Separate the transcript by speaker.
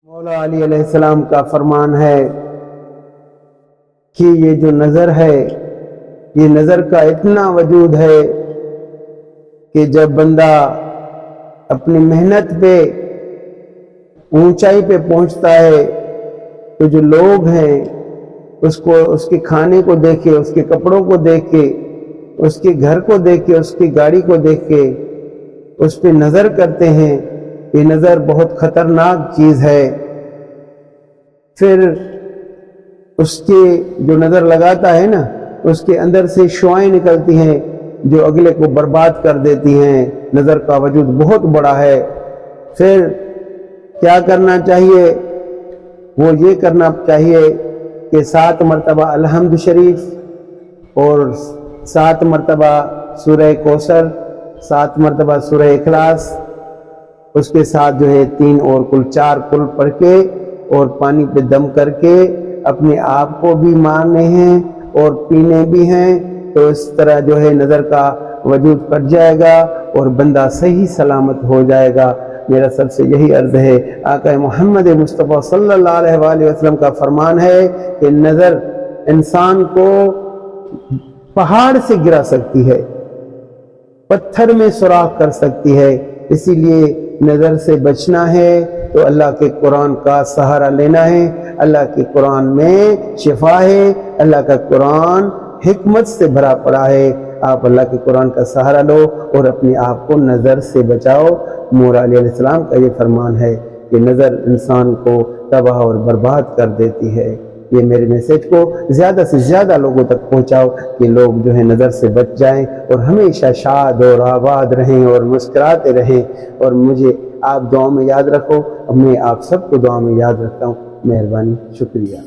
Speaker 1: مولا علی علیہ السلام کا فرمان ہے کہ یہ جو نظر ہے، یہ نظر کا اتنا وجود ہے کہ جب بندہ اپنی محنت پہ اونچائی پہ پہنچتا ہے تو جو لوگ ہیں اس کو، اس کے کھانے کو دیکھ کے، اس کے کپڑوں کو دیکھ کے، اس کے گھر کو دیکھ کے، اس کی گاڑی کو دیکھ کے اس پہ نظر کرتے ہیں۔ یہ نظر بہت خطرناک چیز ہے۔ پھر اس کے جو نظر لگاتا ہے نا، اس کے اندر سے شعائیں نکلتی ہیں جو اگلے کو برباد کر دیتی ہیں۔ نظر کا وجود بہت بڑا ہے۔ پھر کیا کرنا چاہیے؟ وہ یہ کرنا چاہیے کہ 7 مرتبہ الحمد شریف اور 7 مرتبہ سورہ کوثر، 7 مرتبہ سورہ اخلاص، اس کے ساتھ جو ہے 3 اور کل 4 کل پڑھ کے اور پانی پہ دم کر کے اپنے آپ کو بھی مارنے ہیں اور پینے بھی ہیں، تو اس طرح جو ہے نظر کا وجود کٹ جائے گا اور بندہ صحیح سلامت ہو جائے گا۔ میرا سب سے یہی عرض ہے، آقا محمد مصطفیٰ صلی اللہ علیہ وآلہ وسلم کا فرمان ہے کہ نظر انسان کو پہاڑ سے گرا سکتی ہے، پتھر میں سوراخ کر سکتی ہے۔ اسی لیے نظر سے بچنا ہے تو اللہ کے قرآن کا سہارا لینا ہے۔ اللہ کے قرآن میں شفا ہے، اللہ کا قرآن حکمت سے بھرا پڑا ہے۔ آپ اللہ کے قرآن کا سہارا لو اور اپنے آپ کو نظر سے بچاؤ۔ مولا علی علیہ السلام کا یہ فرمان ہے کہ نظر انسان کو تباہ اور برباد کر دیتی ہے۔ یہ میرے میسج کو زیادہ سے زیادہ لوگوں تک پہنچاؤ کہ لوگ جو ہے نظر سے بچ جائیں اور ہمیشہ شاد اور آباد رہیں اور مسکراتے رہیں۔ اور مجھے آپ دعاؤں میں یاد رکھو، میں آپ سب کو دعاؤں میں یاد رکھتا ہوں۔ مہربانی، شکریہ۔